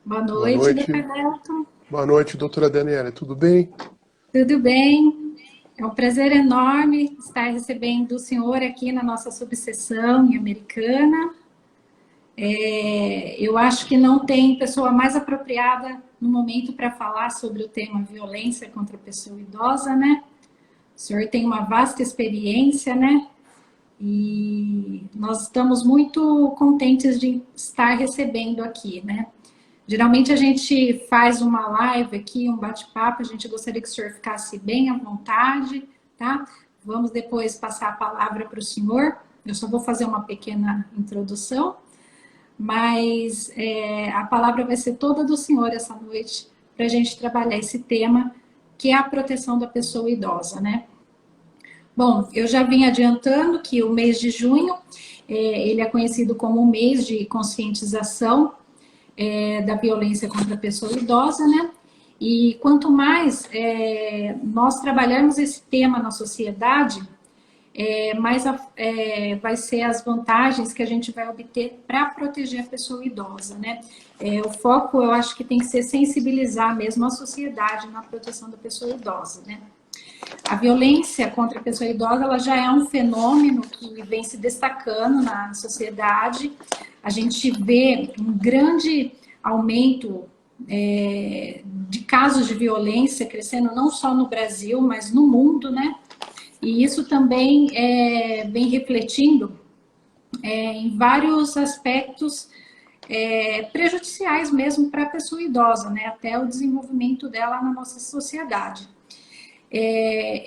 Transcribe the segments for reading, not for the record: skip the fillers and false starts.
Boa Boa noite, doutor noite. Delton. Boa noite, doutora Daniela. Tudo bem? Tudo bem? É um prazer enorme estar recebendo o senhor aqui na nossa subseção em Americana. Eu acho que não tem pessoa mais apropriada no momento para falar sobre o tema violência contra a pessoa idosa, né? O senhor tem uma vasta experiência, né? E nós estamos muito contentes de estar recebendo aqui, né? Geralmente a gente faz uma live aqui, um bate-papo, a gente gostaria que o senhor ficasse bem à vontade, tá? Vamos depois passar a palavra para o senhor. Eu só vou fazer uma pequena introdução, mas a palavra vai ser toda do senhor essa noite para a gente trabalhar esse tema, que é a proteção da pessoa idosa, né? Bom, eu já vim adiantando que o mês de junho, ele é conhecido como o mês de conscientização da violência contra a pessoa idosa, né? E quanto mais nós trabalharmos esse tema na sociedade, mais vai ser as vantagens que a gente vai obter para proteger a pessoa idosa, né? O foco, eu acho que tem que ser sensibilizar mesmo a sociedade na proteção da pessoa idosa, né? A violência contra a pessoa idosa, ela já é um fenômeno que vem se destacando na sociedade. A gente vê um grande aumento de casos de violência crescendo não só no Brasil, mas no mundo, né? E isso também vem refletindo em vários aspectos prejudiciais mesmo para a pessoa idosa, né? Até o desenvolvimento dela na nossa sociedade.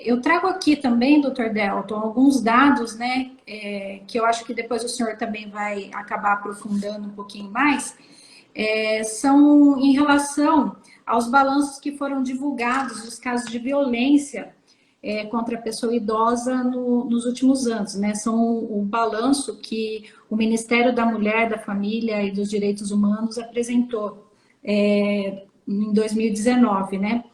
Eu trago aqui também, doutor Delton, alguns dados, né, que eu acho que depois o senhor também vai acabar aprofundando um pouquinho mais, são em relação aos balanços que foram divulgados dos casos de violência contra a pessoa idosa nos últimos anos, né? São o balanço que o Ministério da Mulher, da Família e dos Direitos Humanos apresentou em 2019, né?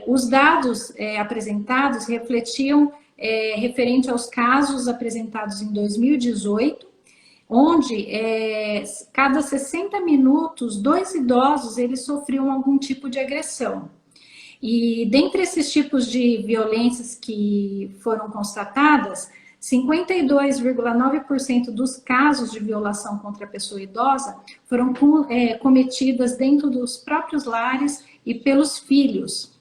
Os dados apresentados refletiam referente aos casos apresentados em 2018, onde cada 60 minutos, dois idosos eles sofriam algum tipo de agressão. E dentre esses tipos de violências que foram constatadas, 52,9% dos casos de violação contra a pessoa idosa foram cometidas dentro dos próprios lares e pelos filhos,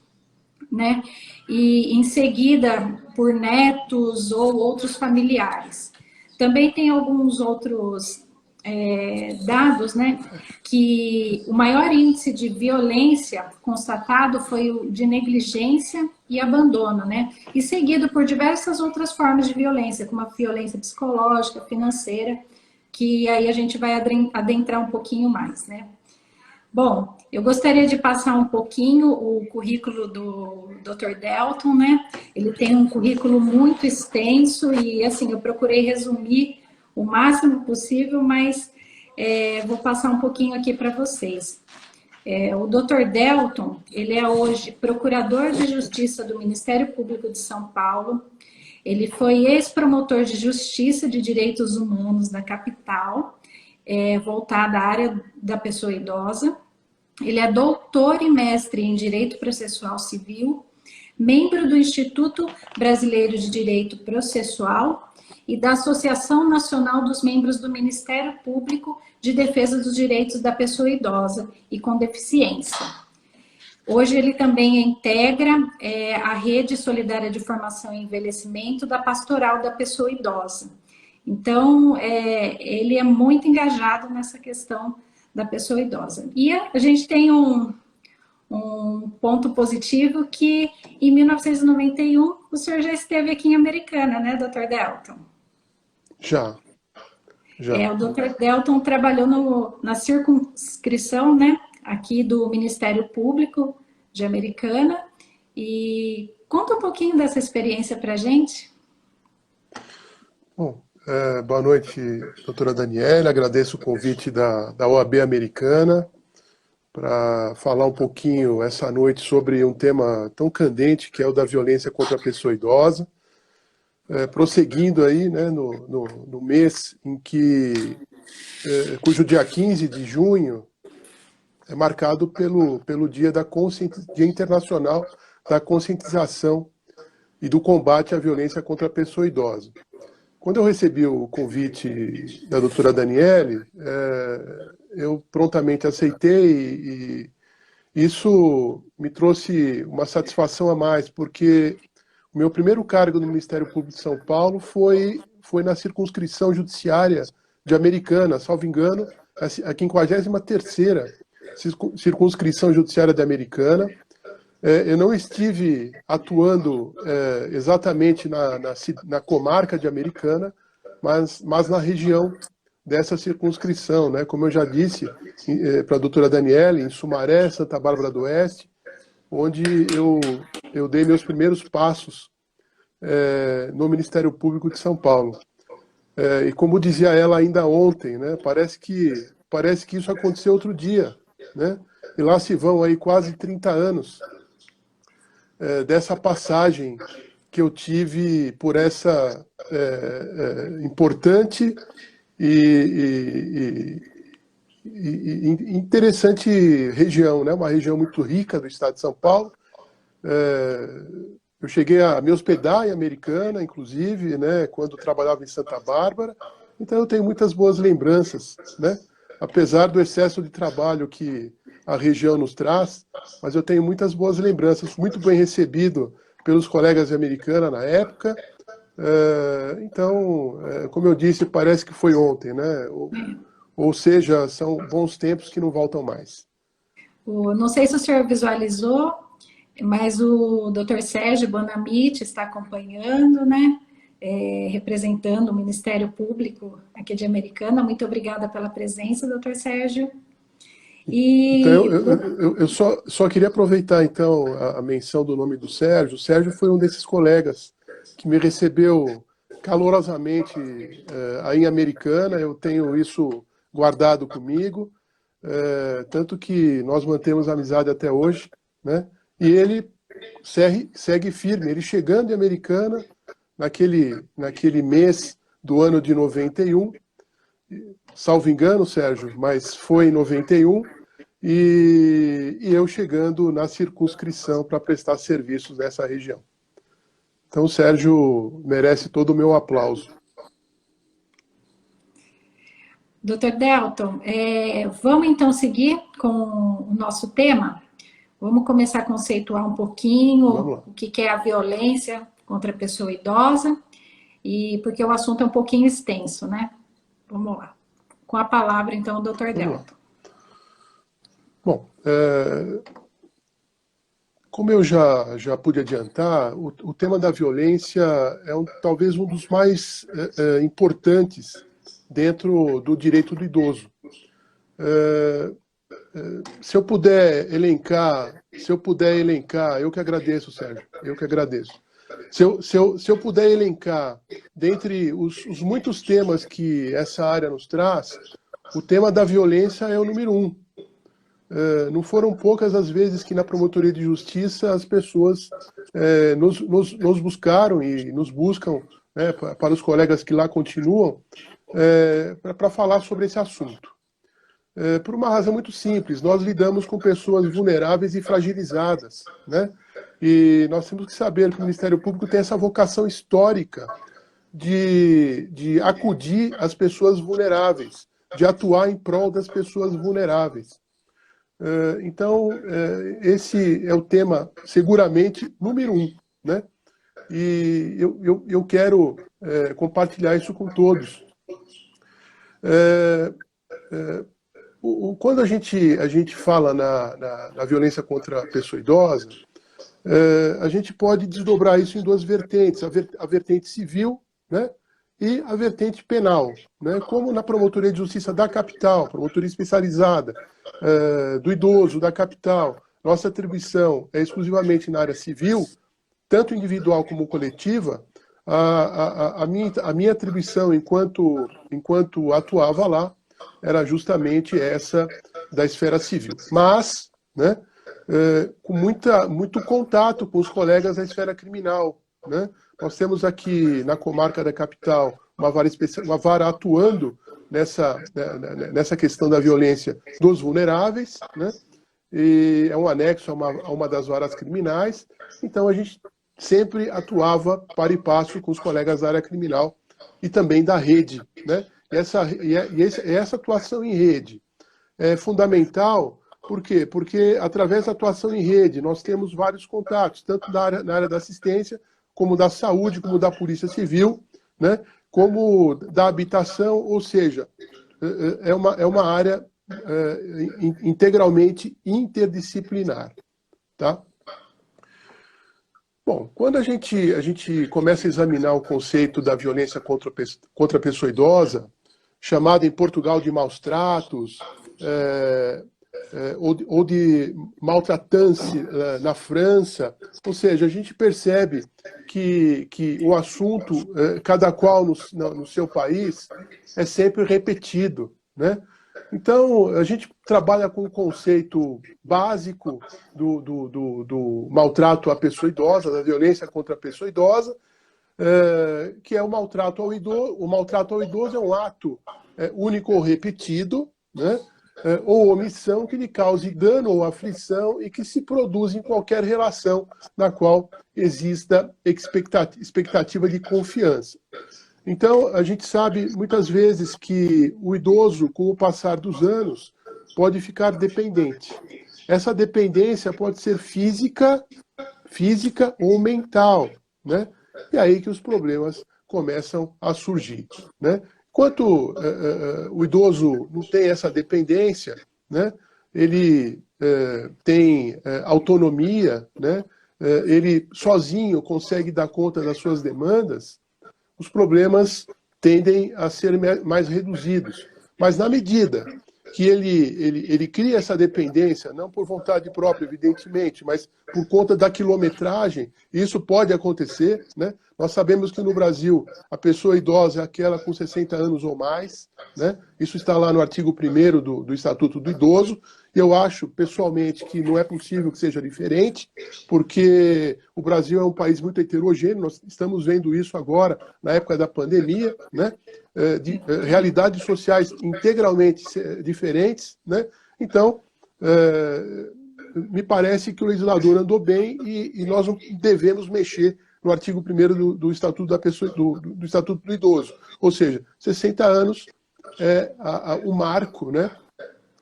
né? E em seguida por netos ou outros familiares. Também tem alguns outros dados, né? Que o maior índice de violência constatado foi o de negligência e abandono, né? E seguido por diversas outras formas de violência, como a violência psicológica, financeira, que aí a gente vai adentrar um pouquinho mais, né? Bom, eu gostaria de passar um pouquinho o currículo do Dr. Delton, né? Ele tem um currículo muito extenso e, assim, eu procurei resumir o máximo possível, mas vou passar um pouquinho aqui para vocês. O Dr. Delton, ele é hoje procurador de justiça do Ministério Público de São Paulo. Ele foi ex-promotor de justiça de direitos humanos da capital, voltada à área da pessoa idosa. Ele é doutor e mestre em Direito Processual Civil, membro do Instituto Brasileiro de Direito Processual e da Associação Nacional dos Membros do Ministério Público de Defesa dos Direitos da Pessoa Idosa e com Deficiência. Hoje ele também integra a Rede Solidária de Formação e Envelhecimento da Pastoral da Pessoa Idosa. Então, ele é muito engajado nessa questão da pessoa idosa. E a gente tem um ponto positivo que em 1991 o senhor já esteve aqui em Americana, né, doutor Delton? Já, já. O doutor Delton trabalhou na circunscrição, né, aqui do Ministério Público de Americana. E conta um pouquinho dessa experiência para a gente. Bom, boa noite, doutora Daniela. Agradeço o convite da OAB Americana para falar um pouquinho essa noite sobre um tema tão candente que é o da violência contra a pessoa idosa. Prosseguindo aí, né, no mês em que, cujo dia 15 de junho é marcado pelo Dia Internacional da Conscientização e do Combate à Violência contra a Pessoa Idosa. Quando eu recebi o convite da doutora Daniele, eu prontamente aceitei e isso me trouxe uma satisfação a mais, porque o meu primeiro cargo no Ministério Público de São Paulo foi na circunscrição judiciária de Americana, salvo engano, a 53ª circunscrição judiciária de Americana. Eu não estive atuando exatamente na comarca de Americana, mas na região dessa circunscrição, né? Como eu já disse para a doutora Daniele, em Sumaré, Santa Bárbara do Oeste, onde eu dei meus primeiros passos no Ministério Público de São Paulo. E como dizia ela ainda ontem, né? Parece que isso aconteceu outro dia, né? E lá se vão aí quase 30 anos dessa passagem que eu tive por essa importante e interessante região, né? Uma região muito rica do estado de São Paulo. Eu cheguei a me hospedar em Americana, inclusive, né? Quando trabalhava em Santa Bárbara. Então eu tenho muitas boas lembranças, né? Apesar do excesso de trabalho que a região nos traz, mas eu tenho muitas boas lembranças, muito bem recebido pelos colegas de Americana na época. Então, como eu disse, parece que foi ontem, né? Ou seja, são bons tempos que não voltam mais. Não sei se o senhor visualizou, mas o Dr. Sérgio Bonamite está acompanhando, né? Representando o Ministério Público aqui de Americana. Muito obrigada pela presença, Dr. Sérgio. Então, eu só queria aproveitar, então, a menção do nome do Sérgio. O Sérgio foi um desses colegas que me recebeu calorosamente aí em Americana. Eu tenho isso guardado comigo, tanto que nós mantemos amizade até hoje, né? E ele segue firme. Ele chegando em Americana, naquele mês do ano de 91, salvo engano, Sérgio, mas foi em 91, e eu chegando na circunscrição para prestar serviços nessa região. Então, o Sérgio merece todo o meu aplauso. Dr. Delton, vamos então seguir com o nosso tema? Vamos começar a conceituar um pouquinho o que é a violência contra a pessoa idosa, e porque o assunto é um pouquinho extenso, né? Vamos lá. Com a palavra, então, o Dr. Delton. Bom, como eu já pude adiantar, o tema da violência é talvez um dos mais importantes dentro do direito do idoso. Se eu puder elencar, eu que agradeço, Sérgio, eu que agradeço. Se eu puder elencar, dentre os muitos temas que essa área nos traz, o tema da violência é o número 1. Não foram poucas as vezes que na Promotoria de Justiça as pessoas nos buscaram e nos buscam, né, para os colegas que lá continuam, para falar sobre esse assunto. Por uma razão muito simples, nós lidamos com pessoas vulneráveis e fragilizadas, né? E nós temos que saber que o Ministério Público tem essa vocação histórica de acudir às pessoas vulneráveis, de atuar em prol das pessoas vulneráveis. Então, esse é o tema, seguramente, número 1, né? E eu quero compartilhar isso com todos. Quando a gente fala na violência contra a pessoa idosa, a gente pode desdobrar isso em duas vertentes, a vertente civil, né, e a vertente penal, né, como na Promotoria de Justiça da capital, promotoria especializada do idoso da capital, nossa atribuição é exclusivamente na área civil, tanto individual como coletiva. A minha atribuição enquanto atuava lá era justamente essa da esfera civil. Mas, né, com muito contato com os colegas da esfera criminal, né? Nós temos aqui na comarca da capital uma vara atuando nessa questão da violência dos vulneráveis, né? E é um anexo a uma das varas criminais. Então a gente sempre atuava para e passo com os colegas da área criminal e também da rede, né? Essa atuação em rede é fundamental. Por quê? Porque através da atuação em rede nós temos vários contatos, tanto na área da assistência, como da saúde, como da polícia civil, né? Como da habitação, ou seja, é uma área integralmente interdisciplinar. Tá? Bom, quando a gente começa a examinar o conceito da violência contra a pessoa idosa, chamada em Portugal de maus-tratos, ou de maltratance na França, ou seja, a gente percebe que o assunto, cada qual no seu país, é sempre repetido, né? Então, a gente trabalha com o conceito básico do maltrato à pessoa idosa, da violência contra a pessoa idosa, que é o maltrato ao idoso. O maltrato ao idoso é um ato único ou repetido, né? Ou omissão que lhe cause dano ou aflição e que se produz em qualquer relação na qual exista expectativa de confiança. Então, a gente sabe muitas vezes que o idoso, com o passar dos anos, pode ficar dependente. Essa dependência pode ser física ou mental, né? E aí que os problemas começam a surgir, né? Enquanto o idoso não tem essa dependência, né? Ele tem autonomia, né? Ele sozinho consegue dar conta das suas demandas, os problemas tendem a ser mais reduzidos. Mas na medida que ele cria essa dependência, não por vontade própria, evidentemente, mas por conta da quilometragem, isso pode acontecer, né? Nós sabemos que no Brasil a pessoa idosa é aquela com 60 anos ou mais, né? Isso está lá no artigo 1º do Estatuto do Idoso, e eu acho, pessoalmente, que não é possível que seja diferente, porque o Brasil é um país muito heterogêneo, nós estamos vendo isso agora, na época da pandemia, né? De realidades sociais integralmente diferentes, né? Então, me parece que o legislador andou bem e nós não devemos mexer no artigo 1º do Estatuto da Pessoa, do Estatuto do Idoso. Ou seja, 60 anos é o marco, né,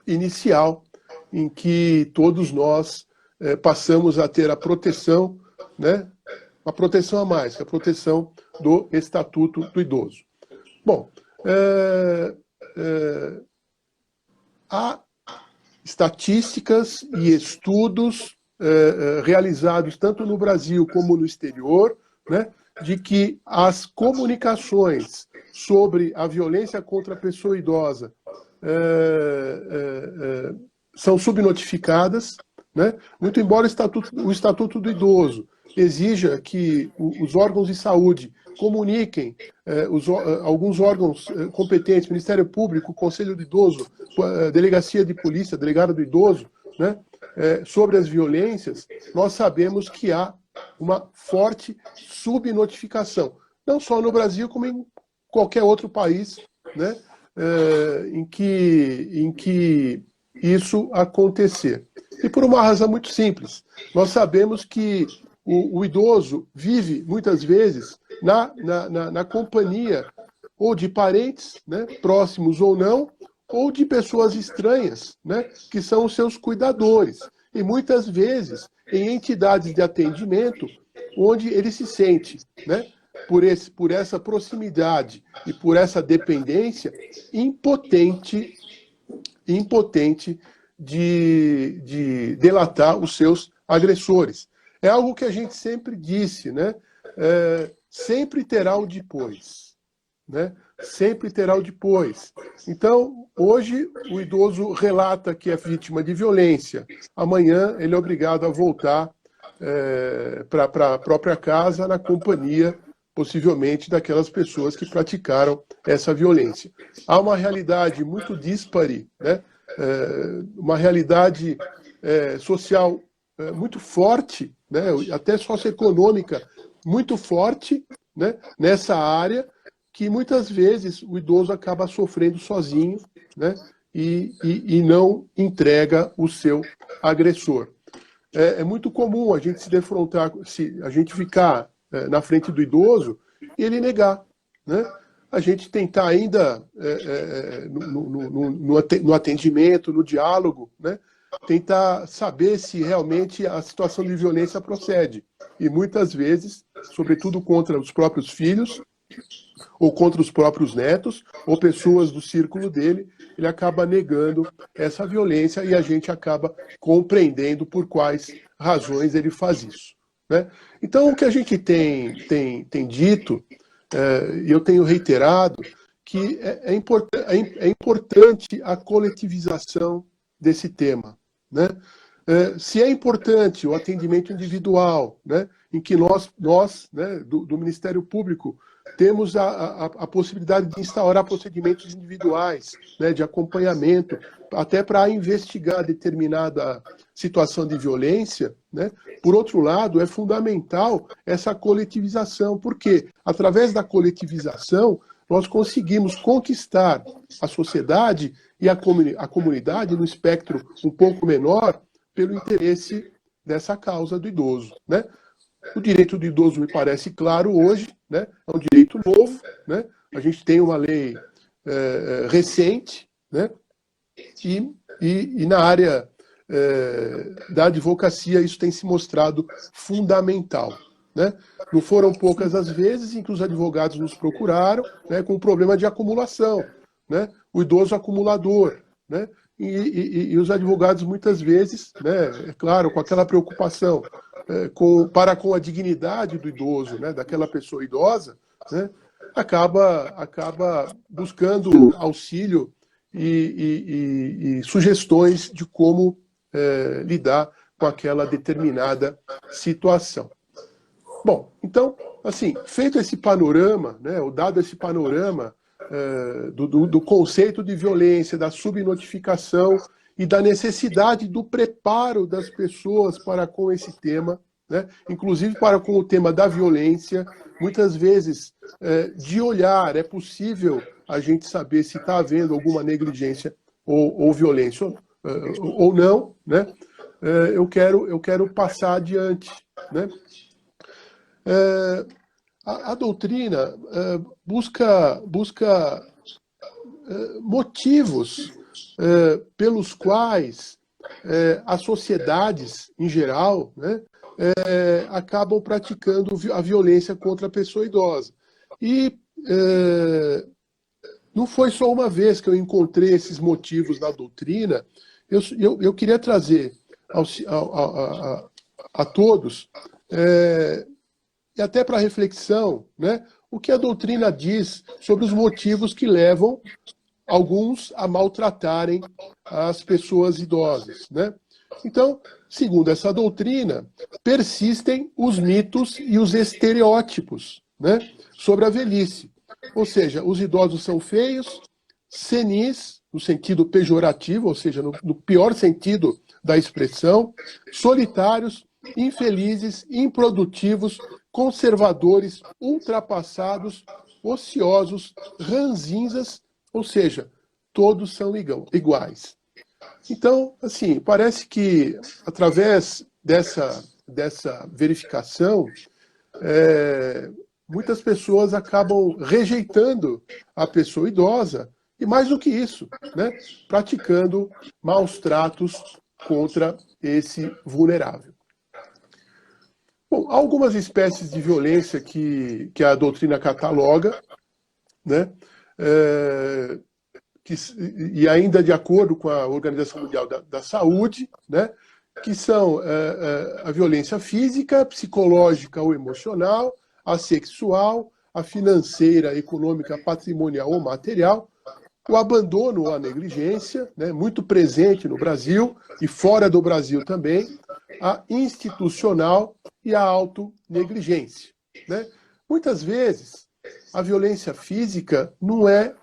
inicial em que todos nós passamos a ter a proteção, né, uma proteção a mais, que é a proteção do Estatuto do Idoso. Bom, há estatísticas e estudos realizados tanto no Brasil como no exterior, né, de que as comunicações sobre a violência contra a pessoa idosa são subnotificadas, né? Muito embora o Estatuto do Idoso exija que os órgãos de saúde comuniquem alguns órgãos competentes, Ministério Público, Conselho do Idoso, Delegacia de Polícia, Delegado do Idoso, né, sobre as violências, nós sabemos que há uma forte subnotificação, não só no Brasil, como em qualquer outro país, né, em que isso acontecer. E por uma razão muito simples, nós sabemos que o idoso vive, muitas vezes, na companhia ou de parentes, né, próximos ou não, ou de pessoas estranhas, né, que são os seus cuidadores. E muitas vezes em entidades de atendimento onde ele se sente, né, por essa proximidade e por essa dependência, impotente de delatar os seus agressores. É algo que a gente sempre disse, né? Sempre terá o depois, né? Sempre terá o depois. Então, hoje, o idoso relata que é vítima de violência. Amanhã, ele é obrigado a voltar para a própria casa, na companhia, possivelmente, daquelas pessoas que praticaram essa violência. Há uma realidade muito díspare, né? Uma realidade social muito forte, né? Até socioeconômica muito forte, né? Nessa área, que muitas vezes o idoso acaba sofrendo sozinho, né? E não entrega o seu agressor. É muito comum a gente se defrontar, a gente ficar na frente do idoso e ele negar, né? A gente tentar ainda, no atendimento, no diálogo, né? Tentar saber se realmente a situação de violência procede. E muitas vezes, sobretudo contra os próprios filhos, ou contra os próprios netos, ou pessoas do círculo dele, ele acaba negando essa violência e a gente acaba compreendendo por quais razões ele faz isso, né? Então, o que a gente tem dito, e eu tenho reiterado, que é importante a coletivização desse tema, né? Se é importante o atendimento individual, né, em que nós né, do Ministério Público, temos a possibilidade de instaurar procedimentos individuais, né, de acompanhamento, até para investigar determinada situação de violência, né? Por outro lado, é fundamental essa coletivização, porque através da coletivização nós conseguimos conquistar a sociedade e a comunidade no espectro um pouco menor pelo interesse dessa causa do idoso, né? O direito do idoso me parece claro hoje, né? É um direito novo, né? A gente tem uma lei recente, né? E na área da advocacia isso tem se mostrado fundamental, né? Não foram poucas as vezes em que os advogados nos procuraram, né, com problema de acumulação, né? O idoso acumulador, né? E os advogados muitas vezes, né, é claro, com aquela preocupação para com a dignidade do idoso, né, daquela pessoa idosa, né, acaba buscando auxílio e sugestões de como lidar com aquela determinada situação. Bom, então, assim, feito esse panorama, né, ou dado esse panorama do conceito de violência, da subnotificação e da necessidade do preparo das pessoas para com esse tema, né, inclusive para com o tema da violência, muitas vezes, de olhar, é possível a gente saber se está havendo alguma negligência ou violência ou não, né? Eu quero passar adiante, né? A doutrina busca motivos pelos quais as sociedades, em geral, né, acabam praticando a violência contra a pessoa idosa. E não foi só uma vez que eu encontrei esses motivos na doutrina. Eu queria trazer a todos, e até para reflexão, né, o que a doutrina diz sobre os motivos que levam alguns a maltratarem as pessoas idosas, né? Então, segundo essa doutrina, persistem os mitos e os estereótipos, né, sobre a velhice. Ou seja, os idosos são feios, senis, no sentido pejorativo, ou seja, no pior sentido da expressão, solitários, infelizes, improdutivos, conservadores, ultrapassados, ociosos, ranzinzas, ou seja, todos são iguais. Então, assim, parece que através dessa verificação, muitas pessoas acabam rejeitando a pessoa idosa e, mais do que isso, né, praticando maus tratos contra esse vulnerável. Bom, há algumas espécies de violência que a doutrina cataloga, né? E ainda de acordo com a Organização Mundial da Saúde, né? Que são a violência física, psicológica ou emocional, a sexual, a financeira, econômica, patrimonial ou material, o abandono ou a negligência, né, muito presente no Brasil e fora do Brasil também, a institucional e a autonegligência, né? Muitas vezes, a violência física não é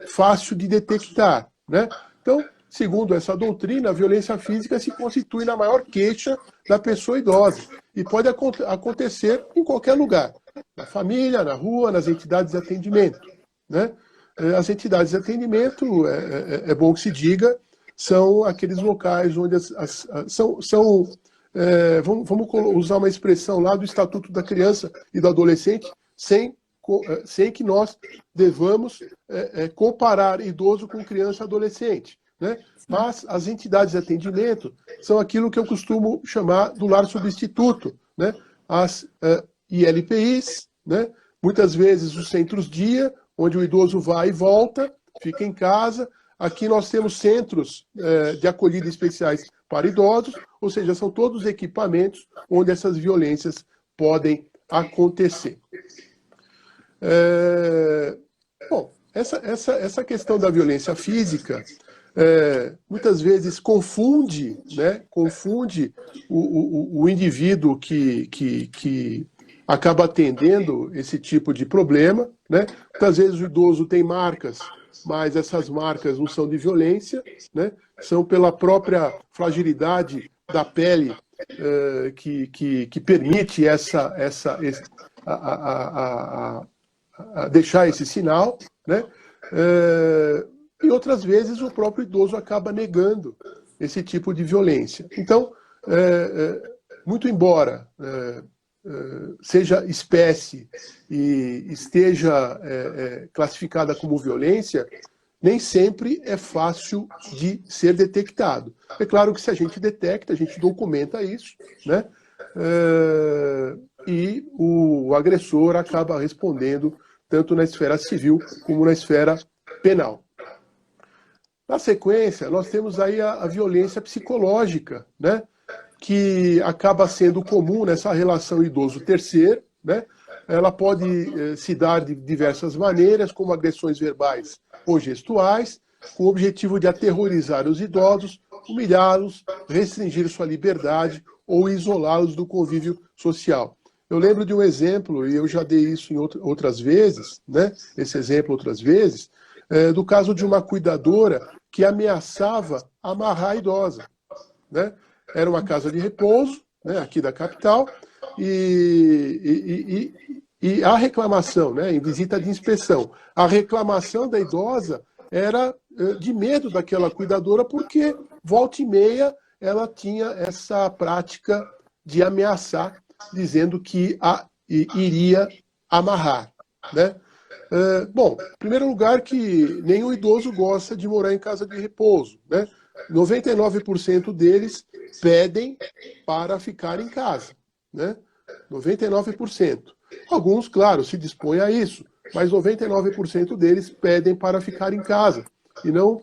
fácil de detectar, né? Então, segundo essa doutrina, a violência física se constitui na maior queixa da pessoa idosa e pode acontecer em qualquer lugar, Na família, na rua, nas entidades de atendimento, né? As entidades de atendimento, é bom que se diga, são aqueles locais onde vamos usar uma expressão lá do Estatuto da Criança e do Adolescente, sem que nós devamos comparar idoso com criança e adolescente, né? Mas as entidades de atendimento são aquilo que eu costumo chamar do lar substituto, né? As ILPIs, né? Muitas vezes os centros-dia, onde o idoso vai e volta, fica em casa. Aqui nós temos centros de acolhida especiais para idosos, ou seja, são todos equipamentos onde essas violências podem acontecer. Bom, essa questão da violência física muitas vezes confunde, né, o indivíduo que acaba atendendo esse tipo de problema, né? Muitas vezes o idoso tem marcas, mas essas marcas não são de violência, né? São pela própria fragilidade da pele que permite deixar esse sinal, né? E outras vezes o próprio idoso acaba negando esse tipo de violência. Então, muito embora seja espécie e esteja classificada como violência, nem sempre é fácil de ser detectado. É claro que se a gente detecta, a gente documenta isso, né? E o agressor acaba respondendo tanto na esfera civil como na esfera penal. Na sequência, nós temos aí a violência psicológica, né? Que acaba sendo comum nessa relação idoso-terceiro, né? Ela pode se dar de diversas maneiras, como agressões verbais ou gestuais, com o objetivo de aterrorizar os idosos, humilhá-los, restringir sua liberdade ou isolá-los do convívio social. Eu lembro de um exemplo, e eu já dei isso em outras vezes, né? Esse exemplo outras vezes, do caso de uma cuidadora que ameaçava amarrar a idosa, né? Era uma casa de repouso, né, aqui da capital, e a reclamação, né, em visita de inspeção, a reclamação da idosa era de medo daquela cuidadora, porque volta e meia ela tinha essa prática de ameaçar, dizendo que iria amarrar, né? Bom, em primeiro lugar que nenhum idoso gosta de morar em casa de repouso, né? 99% deles pedem para ficar em casa, né? 99%. Alguns, claro, se dispõem a isso, mas 99% deles pedem para ficar em casa e não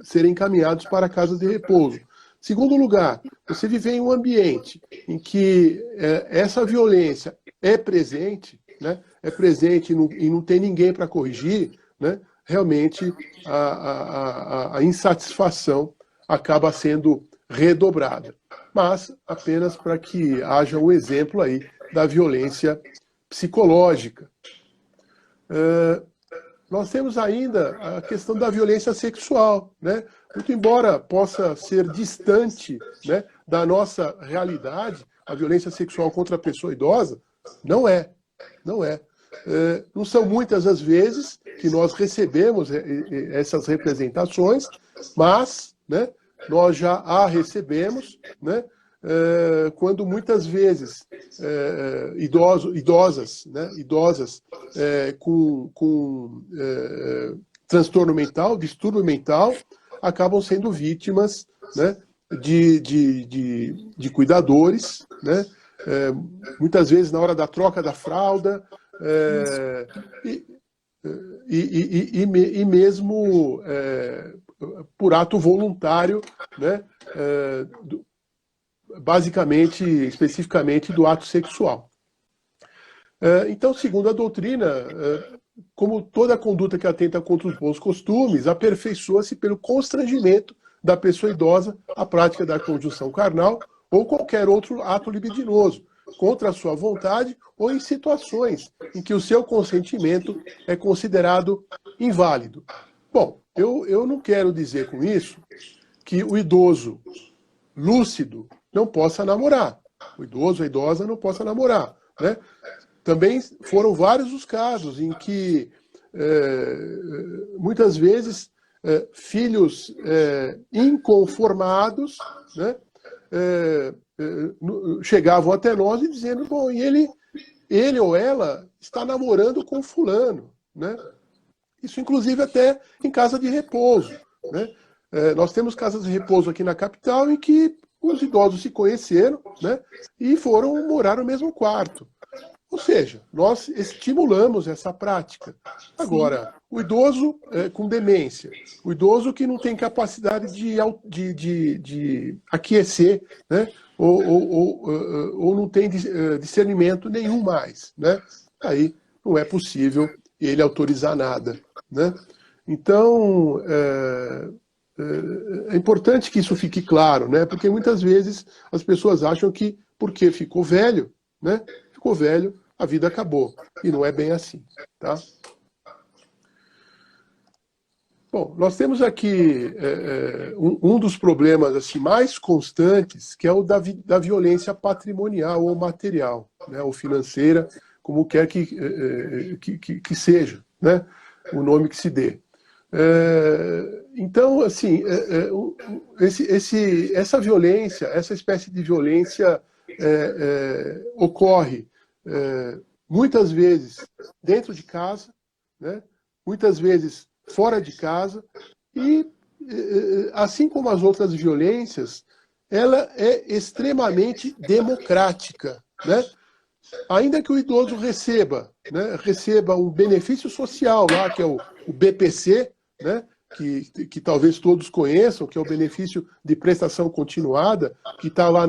serem encaminhados para casas de repouso. Segundo lugar, você viver em um ambiente em que essa violência é presente, né? É presente e não tem ninguém para corrigir, né? Realmente a insatisfação acaba sendo redobrada. Mas apenas para que haja um exemplo aí da violência psicológica. Nós temos ainda a questão da violência sexual, né? Muito embora possa ser distante, né, da nossa realidade, a violência sexual contra a pessoa idosa, não é. Não são muitas as vezes que nós recebemos essas representações, mas, né, nós já a recebemos, né, quando muitas vezes idosas com transtorno mental, distúrbio mental, acabam sendo vítimas, né, de cuidadores, né, muitas vezes na hora da troca da fralda, e mesmo por ato voluntário, né, basicamente, especificamente do ato sexual. Então, segundo a doutrina, como toda conduta que atenta contra os bons costumes, aperfeiçoa-se pelo constrangimento da pessoa idosa à prática da conjunção carnal ou qualquer outro ato libidinoso, contra a sua vontade ou em situações em que o seu consentimento é considerado inválido. Bom, eu não quero dizer com isso que o idoso lúcido não possa namorar. O idoso, a idosa não possa namorar, né? também foram vários os casos em que, muitas vezes, filhos inconformados, né, chegavam até nós e dizendo, bom, e ele ou ela está namorando com fulano, né? Isso, inclusive, até em casa de repouso, né? Nós temos casas de repouso aqui na capital em que os idosos se conheceram, né, e foram morar no mesmo quarto. Ou seja, nós estimulamos essa prática. Agora, o idoso com demência, o idoso que não tem capacidade de aquecer, né, ou não tem discernimento nenhum mais, né, aí não é possível ele autorizar nada, né? Então, é importante que isso fique claro, né? Porque muitas vezes as pessoas acham que porque ficou velho, né? Ficou velho, a vida acabou. E não é bem assim, tá? Bom, nós temos aqui um dos problemas assim, mais constantes, que é o da violência patrimonial ou material, né? Ou financeira, como quer que seja, né? O nome que se dê. Então, assim, essa violência, essa espécie de violência ocorre muitas vezes dentro de casa, né? Muitas vezes fora de casa, e assim como as outras violências, ela é extremamente democrática, né? Ainda que o idoso receba, né, receba um benefício social lá, que é o BPC, né, que talvez todos conheçam, que é o benefício de prestação continuada, que está lá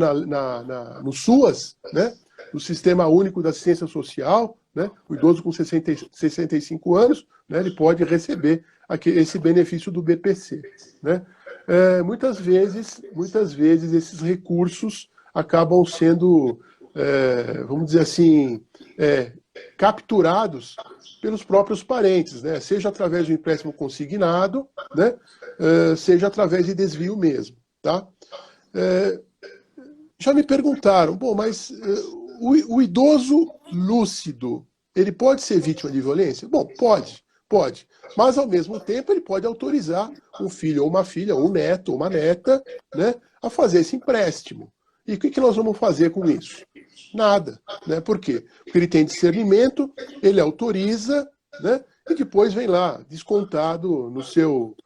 no SUAS, né, no Sistema Único da Assistência Social, né, o idoso com 65 anos, né, ele pode receber esse benefício do BPC. Né. Muitas vezes esses recursos acabam sendo, vamos dizer assim, capturados pelos próprios parentes, né? Seja através de um empréstimo consignado, né? Seja através de desvio mesmo. Tá? Já me perguntaram, bom, mas o idoso lúcido, ele pode ser vítima de violência? Bom, pode. Mas, ao mesmo tempo, ele pode autorizar um filho ou uma filha, ou um neto ou uma neta, né, a fazer esse empréstimo. E o que nós vamos fazer com isso? Nada. Né? Por quê? Porque ele tem discernimento, ele autoriza, né? E depois vem lá, descontado no seu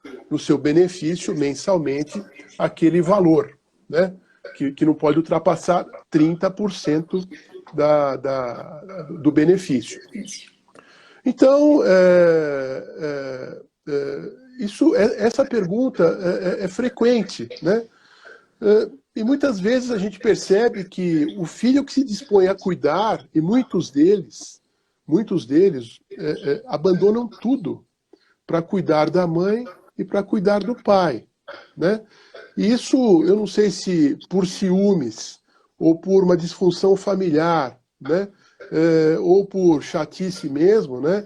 benefício mensalmente, aquele valor, né? Que não pode ultrapassar 30% do benefício. Então, essa pergunta é frequente, né? E muitas vezes a gente percebe que o filho que se dispõe a cuidar, e muitos deles abandonam tudo para cuidar da mãe e para cuidar do pai, né? E isso, eu não sei se por ciúmes, ou por uma disfunção familiar, né? Ou por chatice mesmo, né?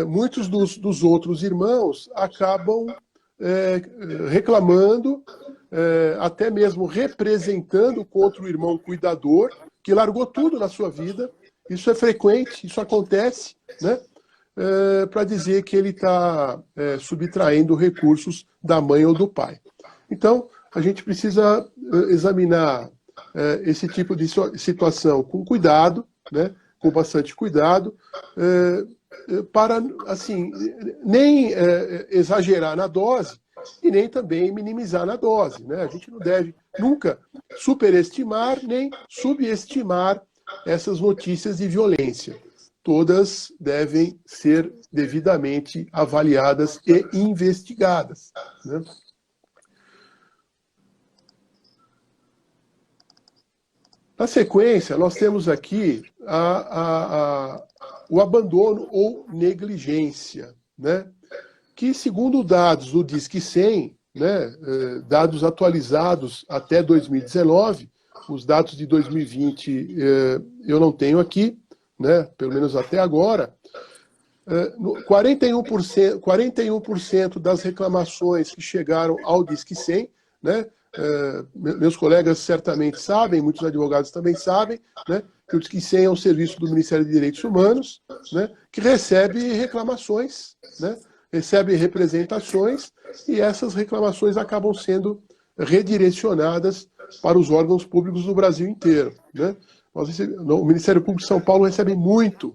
Muitos dos outros irmãos acabam reclamando, até mesmo representando contra o irmão cuidador, que largou tudo na sua vida. Isso é frequente, isso acontece, né? Para dizer que ele está subtraindo recursos da mãe ou do pai. Então, a gente precisa examinar esse tipo de situação com cuidado, né? Com bastante cuidado, para, assim, nem exagerar na dose, e nem também minimizar na dose, né? A gente não deve nunca superestimar nem subestimar essas notícias de violência. Todas devem ser devidamente avaliadas e investigadas, né? Na sequência, nós temos aqui o abandono ou negligência, né? Que, segundo dados do Disque 100, né, dados atualizados até 2019, os dados de 2020 eu não tenho aqui, né, pelo menos até agora, 41% das reclamações que chegaram ao Disque 100, né, meus colegas certamente sabem, muitos advogados também sabem, né, que o Disque 100 é um serviço do Ministério de Direitos Humanos, né, que recebe reclamações, né, recebe representações, e essas reclamações acabam sendo redirecionadas para os órgãos públicos do Brasil inteiro, né? O Ministério Público de São Paulo recebe muita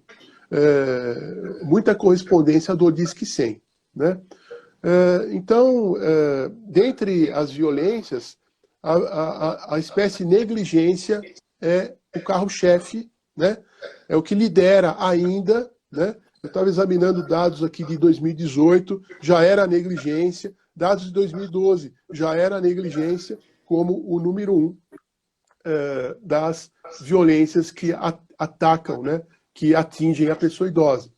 correspondência do Disque 100, né? Então, dentre as violências, a espécie negligência é o carro-chefe, né? É o que lidera ainda, né? Eu estava examinando dados aqui de 2018, já era a negligência, dados de 2012, já era a negligência como o número 1 das violências que atacam, né? Que atingem a pessoa idosa.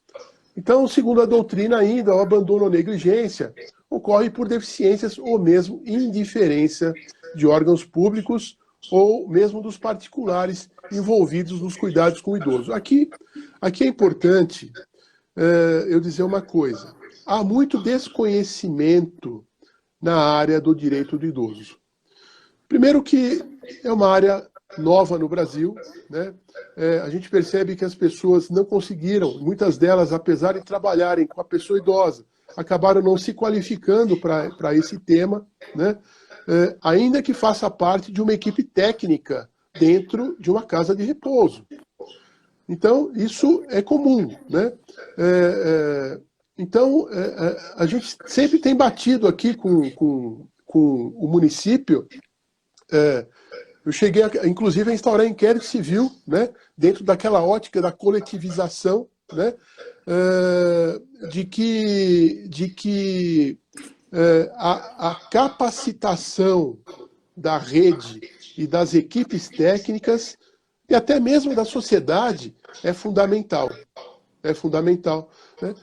Então, segundo a doutrina ainda, o abandono ou negligência ocorre por deficiências ou mesmo indiferença de órgãos públicos ou mesmo dos particulares envolvidos nos cuidados com o idoso. Aqui é importante eu dizer uma coisa. Há muito desconhecimento na área do direito do idoso. Primeiro que é uma área nova no Brasil, né? A gente percebe que as pessoas não conseguiram, muitas delas, apesar de trabalharem com a pessoa idosa, acabaram não se qualificando para esse tema, né? Ainda que faça parte de uma equipe técnica dentro de uma casa de repouso. Então, isso é comum, né? Então, a gente sempre tem batido aqui com o município. Eu cheguei, inclusive, a instaurar inquérito civil, né, dentro daquela ótica da coletivização, né, de que a capacitação da rede e das equipes técnicas e até mesmo da sociedade é fundamental. É fundamental, né?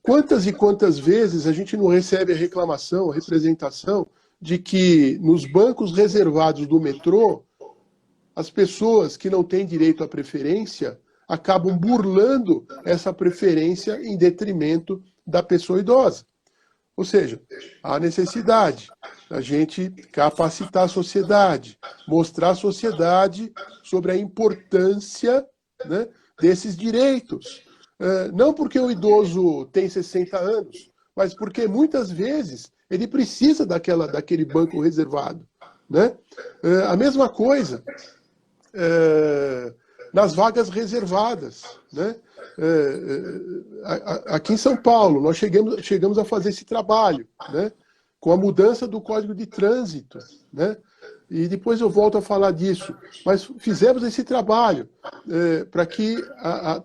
Quantas e quantas vezes a gente não recebe a reclamação, a representação de que nos bancos reservados do metrô, as pessoas que não têm direito à preferência acabam burlando essa preferência em detrimento da pessoa idosa. Ou seja, há necessidade da gente capacitar a sociedade, mostrar à sociedade sobre a importância, né, desses direitos. Não porque o idoso tem 60 anos, mas porque muitas vezes ele precisa daquele banco reservado, né? A mesma coisa nas vagas reservadas, né? Aqui em São Paulo, nós chegamos a fazer esse trabalho, né? Com a mudança do Código de Trânsito, né? E depois eu volto a falar disso. Mas fizemos esse trabalho para que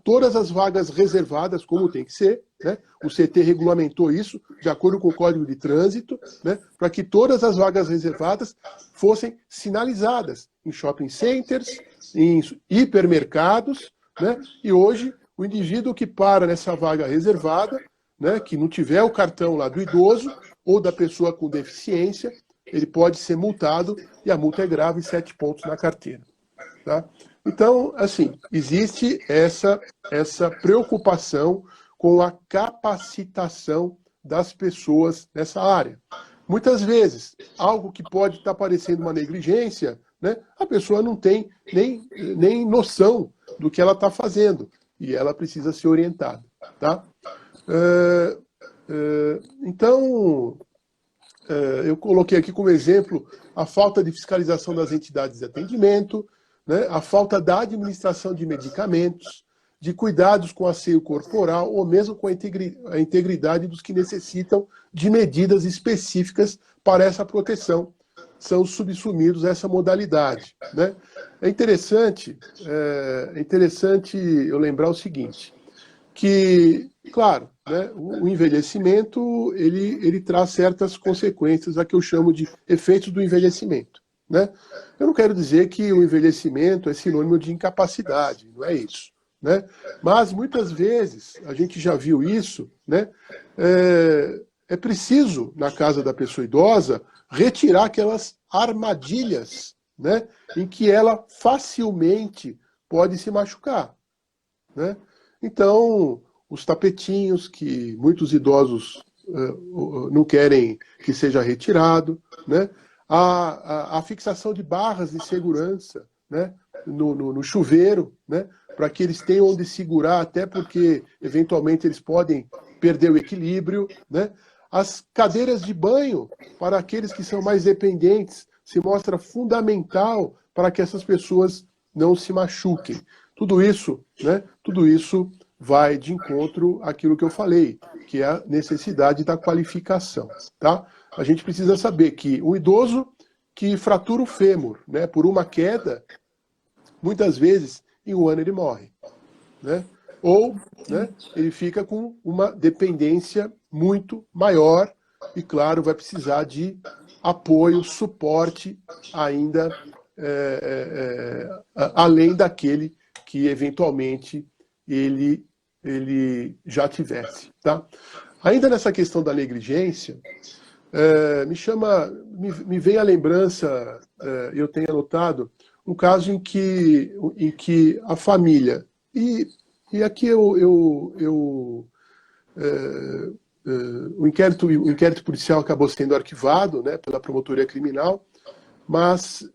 todas as vagas reservadas, como tem que ser, né? O CT regulamentou isso, de acordo com o Código de Trânsito, né? Para que todas as vagas reservadas fossem sinalizadas em shopping centers, em hipermercados, né? E hoje, o indivíduo que para nessa vaga reservada, né, que não tiver o cartão lá do idoso ou da pessoa com deficiência, ele pode ser multado, e a multa é grave, 7 pontos na carteira. Tá? Então, assim, existe essa preocupação com a capacitação das pessoas nessa área. Muitas vezes, algo que pode estar parecendo uma negligência, né, a pessoa não tem nem noção do que ela está fazendo, e ela precisa ser orientada. Tá? Então, eu coloquei aqui como exemplo a falta de fiscalização das entidades de atendimento, né, a falta da administração de medicamentos, de cuidados com asseio corporal ou mesmo com a integridade dos que necessitam de medidas específicas para essa proteção. São subsumidos a essa modalidade, né? É interessante eu lembrar o seguinte, que, claro, né, o envelhecimento ele traz certas consequências, a que eu chamo de efeitos do envelhecimento. Né? Eu não quero dizer que o envelhecimento é sinônimo de incapacidade, não é isso. Né? Mas, muitas vezes, a gente já viu isso, né? É preciso, na casa da pessoa idosa, retirar aquelas armadilhas, né, em que ela facilmente pode se machucar. Né? Então, os tapetinhos que muitos idosos não querem que seja retirado, né? A fixação de barras de segurança, né, no chuveiro, né, para que eles tenham onde segurar, até porque, eventualmente, eles podem perder o equilíbrio, né? As cadeiras de banho, para aqueles que são mais dependentes, se mostra fundamental para que essas pessoas não se machuquem. Tudo isso, né, tudo isso vai de encontro àquilo que eu falei, que é a necessidade da qualificação, tá? A gente precisa saber que um idoso que fratura o fêmur, né, por uma queda, muitas vezes, em um ano ele morre, né? Ou, né, ele fica com uma dependência muito maior e, claro, vai precisar de apoio, suporte ainda além daquele que, eventualmente, ele já tivesse, tá? Ainda nessa questão da negligência, me vem a lembrança, eu tenho anotado, um caso em que a família, e aqui o inquérito policial acabou sendo arquivado, né, pela promotoria criminal, mas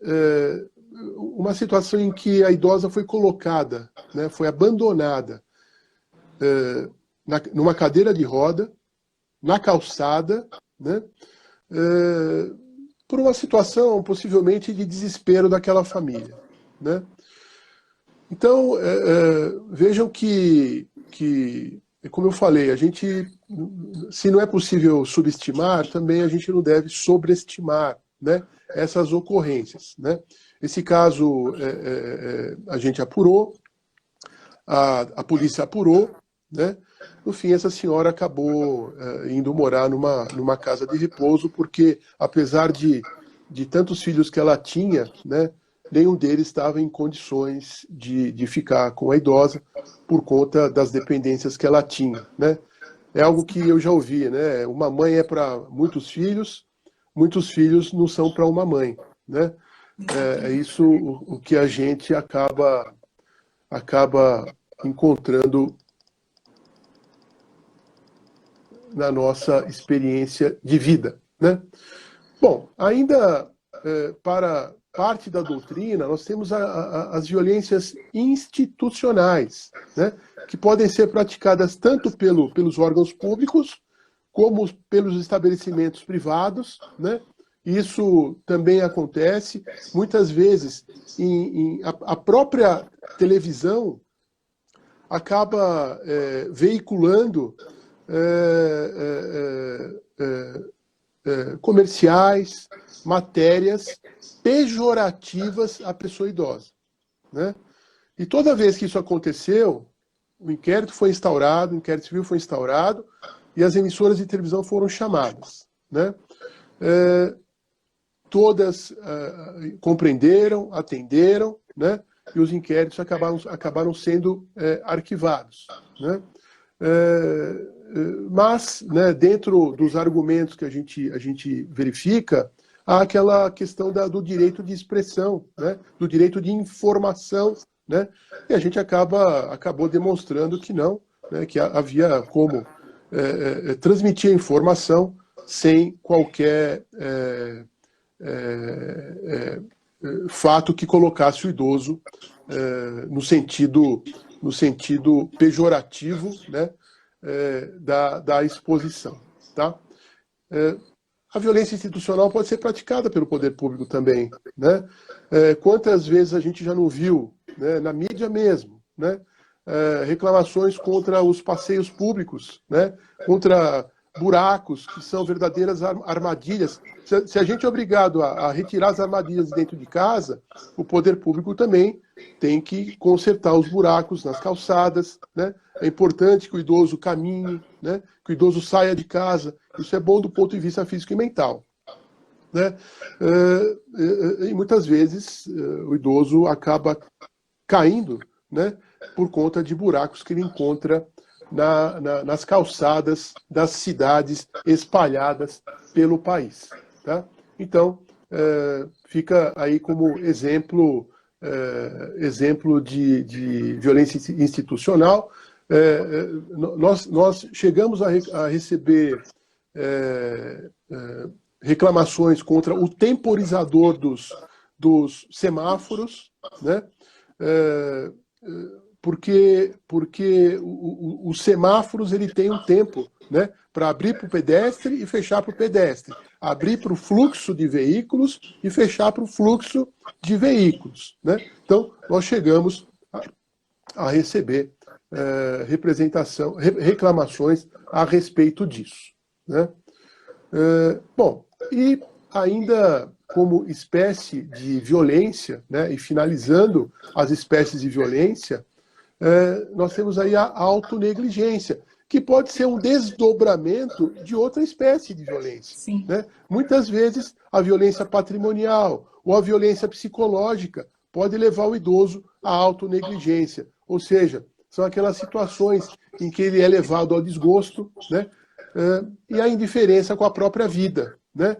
uma situação em que a idosa foi colocada, né, foi abandonada numa cadeira de roda, na calçada, né, por uma situação possivelmente de desespero daquela família, né? Então, vejam que, como eu falei, a gente, se não é possível subestimar, também a gente não deve sobreestimar, né, essas ocorrências, né? Esse caso a gente apurou, a polícia apurou, né? No fim, essa senhora acabou indo morar numa casa de repouso, porque, apesar de tantos filhos que ela tinha, né, nenhum deles estava em condições de ficar com a idosa por conta das dependências que ela tinha, né? É algo que eu já ouvi, né? Uma mãe é para muitos filhos não são para uma mãe, né? É isso o que a gente acaba encontrando na nossa experiência de vida, né? Bom, ainda para parte da doutrina, nós temos as violências institucionais, né, que podem ser praticadas tanto pelos órgãos públicos, como pelos estabelecimentos privados, né? Isso também acontece. Muitas vezes, a própria televisão acaba veiculando comerciais, matérias pejorativas à pessoa idosa, né? E toda vez que isso aconteceu, o inquérito foi instaurado, o inquérito civil foi instaurado e as emissoras de televisão foram chamadas, né? Todas compreenderam, atenderam, né? E os inquéritos acabaram sendo arquivados, né? Mas, né, dentro dos argumentos que a gente verifica, há aquela questão do direito de expressão, né, do direito de informação, né, e a gente acabou demonstrando que não, né, que havia como transmitir a informação sem qualquer fato que colocasse o idoso no sentido pejorativo, né, da exposição, tá? A violência institucional pode ser praticada pelo poder público também, né? Quantas vezes a gente já não viu, né, na mídia mesmo, né, reclamações contra os passeios públicos, né, contra buracos que são verdadeiras armadilhas. Se a gente é obrigado a retirar as armadilhas de dentro de casa, o poder público também tem que consertar os buracos nas calçadas, né? É importante que o idoso caminhe, né? Que o idoso saia de casa. Isso é bom do ponto de vista físico e mental, né? E muitas vezes o idoso acaba caindo, né, por conta de buracos que ele encontra nas calçadas das cidades espalhadas pelo país, tá? Então, fica aí como exemplo de violência institucional. Nós chegamos a receber reclamações contra o temporizador dos semáforos, né? Porque os semáforos ele tem um tempo, né, para abrir para o pedestre e fechar para o pedestre, abrir para o fluxo de veículos e fechar para o fluxo de veículos, né? Então, nós chegamos a receber reclamações a respeito disso, né? Bom, e ainda como espécie de violência, né, e finalizando as espécies de violência, nós temos aí a autonegligência, que pode ser um desdobramento de outra espécie de violência. Sim. Né? Muitas vezes a violência patrimonial ou a violência psicológica pode levar o idoso à autonegligência, ou seja, são aquelas situações em que ele é levado ao desgosto, né? E à indiferença com a própria vida, né?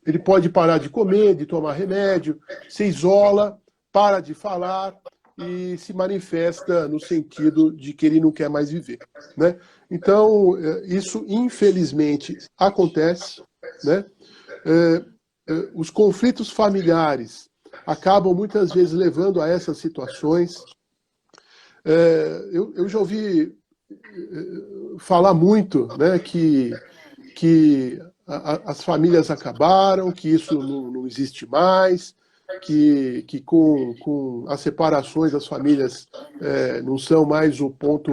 Ele pode parar de comer, de tomar remédio, se isola, para de falar e se manifesta no sentido de que ele não quer mais viver, né? Então, isso infelizmente acontece, né? Os conflitos familiares acabam muitas vezes levando a essas situações. Eu já ouvi falar muito, né, que as famílias acabaram, que isso não existe mais, que com as separações as famílias não são mais o ponto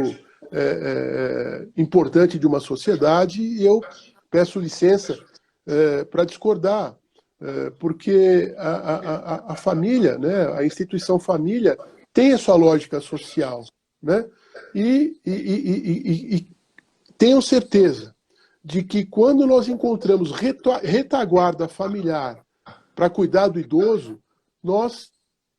importante de uma sociedade, e eu peço licença para discordar, porque a família, né, a instituição família, tem a sua lógica social, né? E tenho certeza de que quando nós encontramos retaguarda familiar para cuidar do idoso, nós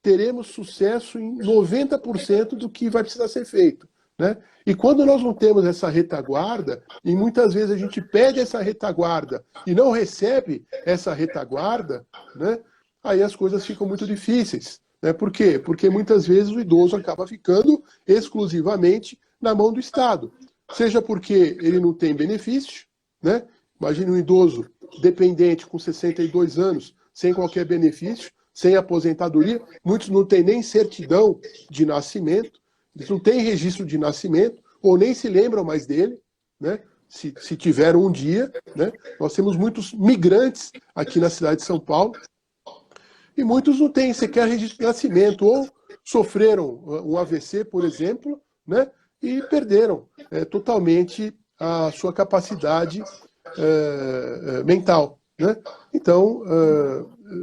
teremos sucesso em 90% do que vai precisar ser feito, né? E quando nós não temos essa retaguarda, e muitas vezes a gente pede essa retaguarda e não recebe essa retaguarda, né? Aí as coisas ficam muito difíceis. Por quê? Porque muitas vezes o idoso acaba ficando exclusivamente na mão do Estado. Seja porque ele não tem benefício, né? Imagine um idoso dependente com 62 anos, sem qualquer benefício, sem aposentadoria. Muitos não têm nem certidão de nascimento, eles não têm registro de nascimento, ou nem se lembram mais dele, né? Se tiveram um dia, né? Nós temos muitos migrantes aqui na cidade de São Paulo, e muitos não têm sequer registro de nascimento, ou sofreram um AVC, por exemplo, né? E perderam totalmente a sua capacidade mental, né? Então,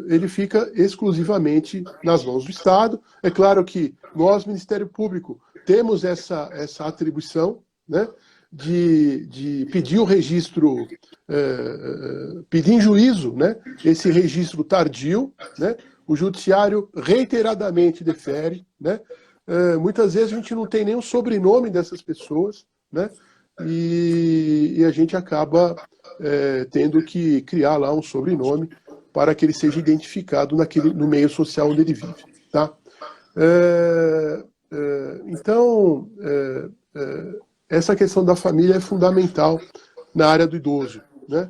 ele fica exclusivamente nas mãos do Estado. É claro que nós, Ministério Público, temos essa atribuição, né, de pedir o registro, pedir em juízo, né, esse registro tardio, né? O judiciário reiteradamente defere, né? Muitas vezes a gente não tem nem o sobrenome dessas pessoas, né? E a gente acaba tendo que criar lá um sobrenome para que ele seja identificado no meio social onde ele vive, tá? Então, essa questão da família é fundamental na área do idoso, né?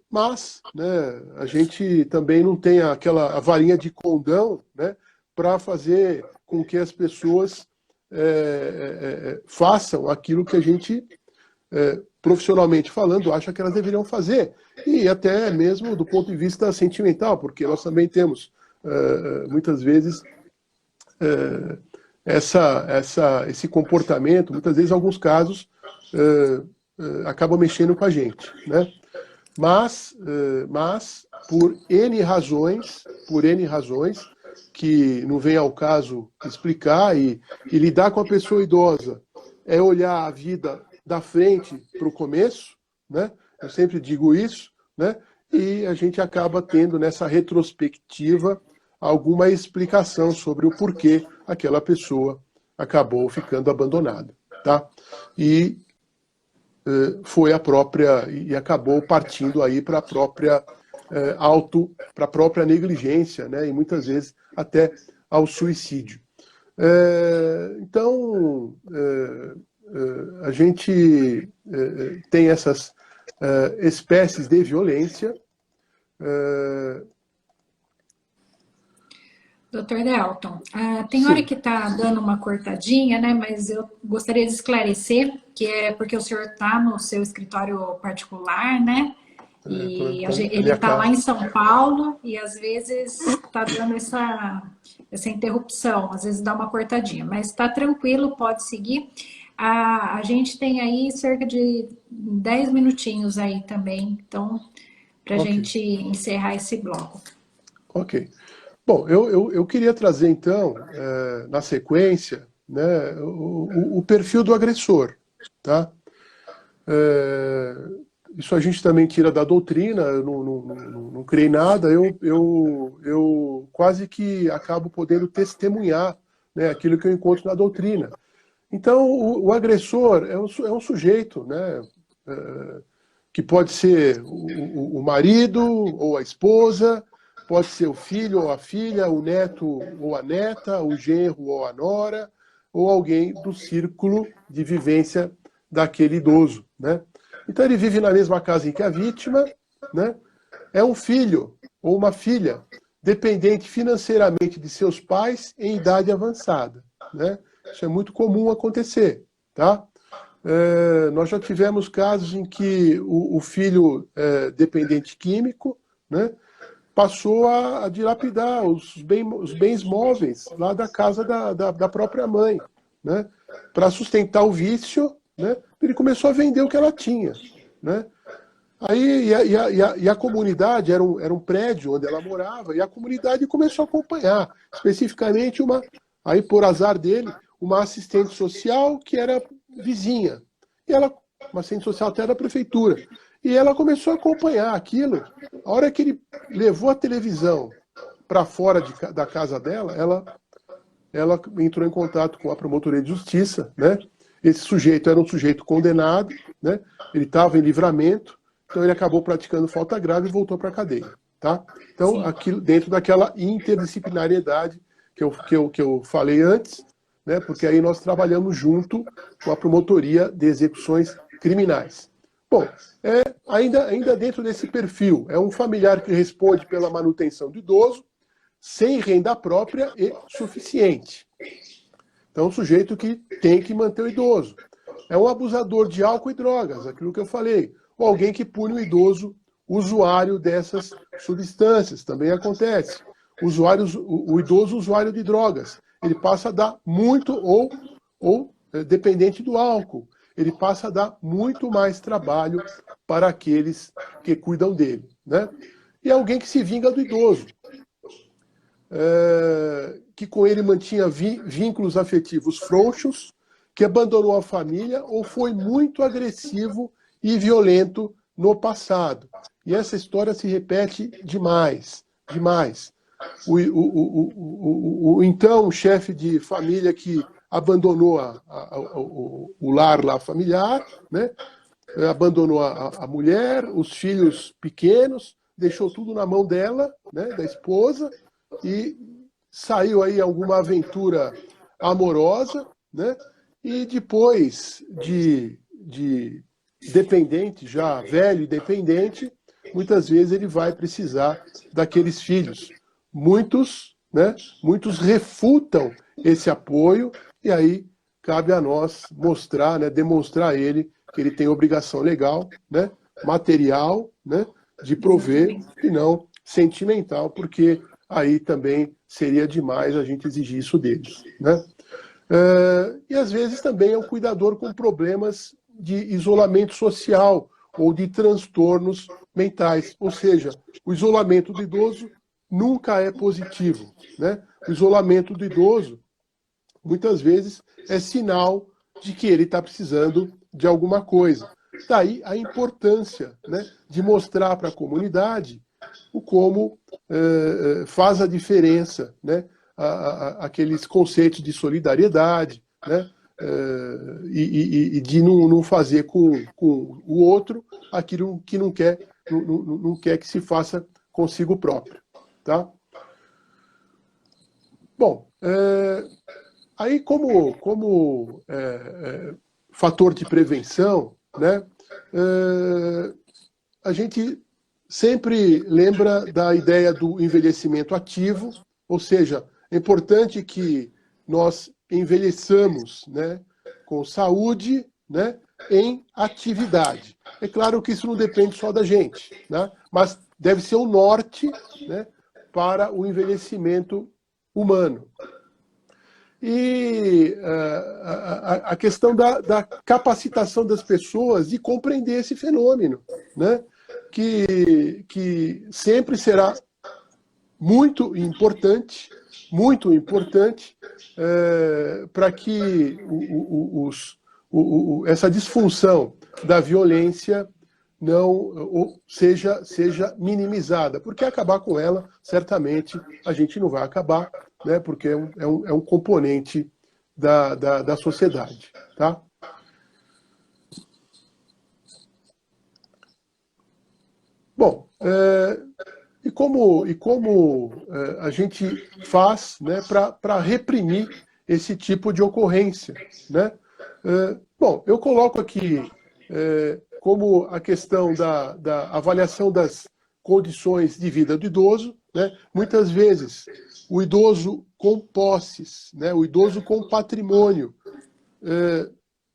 Mas, né, a gente também não tem a varinha de condão, né, para fazer com que as pessoas façam aquilo que a gente, profissionalmente falando, acha que elas deveriam fazer. E até mesmo do ponto de vista sentimental, porque nós também temos, muitas vezes, esse comportamento, muitas vezes, em alguns casos, acaba mexendo com a gente, né? Mas por N razões, que não vem ao caso explicar, e lidar com a pessoa idosa é olhar a vida da frente para o começo, né? Eu sempre digo isso, né? E a gente acaba tendo nessa retrospectiva alguma explicação sobre o porquê aquela pessoa acabou ficando abandonada, tá? E foi a própria, e acabou partindo aí para a própria para a própria negligência, né? E muitas vezes até ao suicídio. Então, a gente tem essas espécies de violência, Doutor Delton, tem hora Sim, que está dando uma cortadinha, né? Mas eu gostaria de esclarecer que é porque o senhor está no seu escritório particular, né? E tô na ele minha está lá em casa. São Paulo e às vezes está dando essa interrupção, às vezes dá uma cortadinha, mas está tranquilo, pode seguir. A gente tem aí cerca de 10 minutinhos aí também, então, para a Ok, gente encerrar esse bloco. ok. Bom, eu queria trazer então, na sequência, né, o perfil do agressor, tá? É, isso a gente também tira da doutrina, eu não criei nada, eu quase que acabo podendo testemunhar, né, aquilo que eu encontro na doutrina. Então, o agressor é um sujeito, né, que pode ser o marido ou a esposa, pode ser o filho ou a filha, o neto ou a neta, o genro ou a nora, ou alguém do círculo de vivência daquele idoso, né? Então ele vive na mesma casa em que a vítima, né? É um filho ou uma filha dependente financeiramente de seus pais em idade avançada, né? Isso é muito comum acontecer, tá? Nós já tivemos casos em que o filho dependente químico, né, passou a dilapidar os bens móveis lá da casa da própria mãe, né, para sustentar o vício, né, ele começou a vender o que ela tinha. Né. Aí, e a comunidade, era um prédio onde ela morava, e a comunidade começou a acompanhar, especificamente aí por azar dele, uma assistente social que era vizinha. E ela, uma assistente social até da prefeitura. E ela começou a acompanhar aquilo. A hora que ele levou a televisão para fora da casa dela, ela entrou em contato com a promotoria de justiça, né? Esse sujeito era um sujeito condenado, né? Ele estava em livramento, então ele acabou praticando falta grave e voltou para a cadeia, tá? Então, Sim. aquilo dentro daquela interdisciplinariedade que eu falei antes, né? Porque aí nós trabalhamos junto com a promotoria de execuções criminais. Bom, ainda dentro desse perfil, é um familiar que responde pela manutenção do idoso, sem renda própria e suficiente. Então, é um sujeito que tem que manter o idoso. É um abusador de álcool e drogas, aquilo que eu falei. Ou alguém que pune o idoso usuário dessas substâncias, também acontece. O idoso usuário de drogas, ele passa a dar muito, ou dependente do álcool, ele passa a dar muito mais trabalho para aqueles que cuidam dele. Né? E alguém que se vinga do idoso, que com ele mantinha vínculos afetivos frouxos, que abandonou a família ou foi muito agressivo e violento no passado. E essa história se repete demais, demais. O então chefe de família que abandonou o lar lá familiar, né? Abandonou a mulher, os filhos pequenos, deixou tudo na mão dela, né? Da esposa, e saiu aí alguma aventura amorosa, né? E depois de dependente, já velho e dependente, muitas vezes ele vai precisar daqueles filhos. Muitos, né? Muitos refutam esse apoio e aí cabe a nós mostrar, né? Demonstrar a ele que ele tem obrigação legal, né? Material, né? De prover Exatamente. e não sentimental, porque aí também seria demais a gente exigir isso deles. Né? E às vezes também é um cuidador com problemas de isolamento social ou de transtornos mentais. Ou seja, o isolamento do idoso nunca é positivo. Né? O isolamento do idoso, muitas vezes, é sinal de que ele está precisando de alguma coisa. Daí a importância, né, de mostrar para a comunidade o como faz a diferença, né, aqueles conceitos de solidariedade, né, e de não fazer com o outro aquilo que não quer que se faça consigo próprio. Tá? Bom, aí como fator de prevenção, né, a gente sempre lembra da ideia do envelhecimento ativo, ou seja, é importante que nós envelheçamos, né, com saúde, né, em atividade. É claro que isso não depende só da gente, né, mas deve ser o norte, né, para o envelhecimento humano. E a questão da capacitação das pessoas de compreender esse fenômeno, né, que sempre será muito importante para que essa disfunção da violência não seja minimizada, porque acabar com ela, certamente, a gente não vai acabar, né, porque é um componente da sociedade. Tá? Bom, e como a gente faz, né, para reprimir esse tipo de ocorrência? Né? Bom, eu coloco aqui como a questão da avaliação das condições de vida do idoso. Né? Muitas vezes, o idoso com posses, né, o idoso com patrimônio,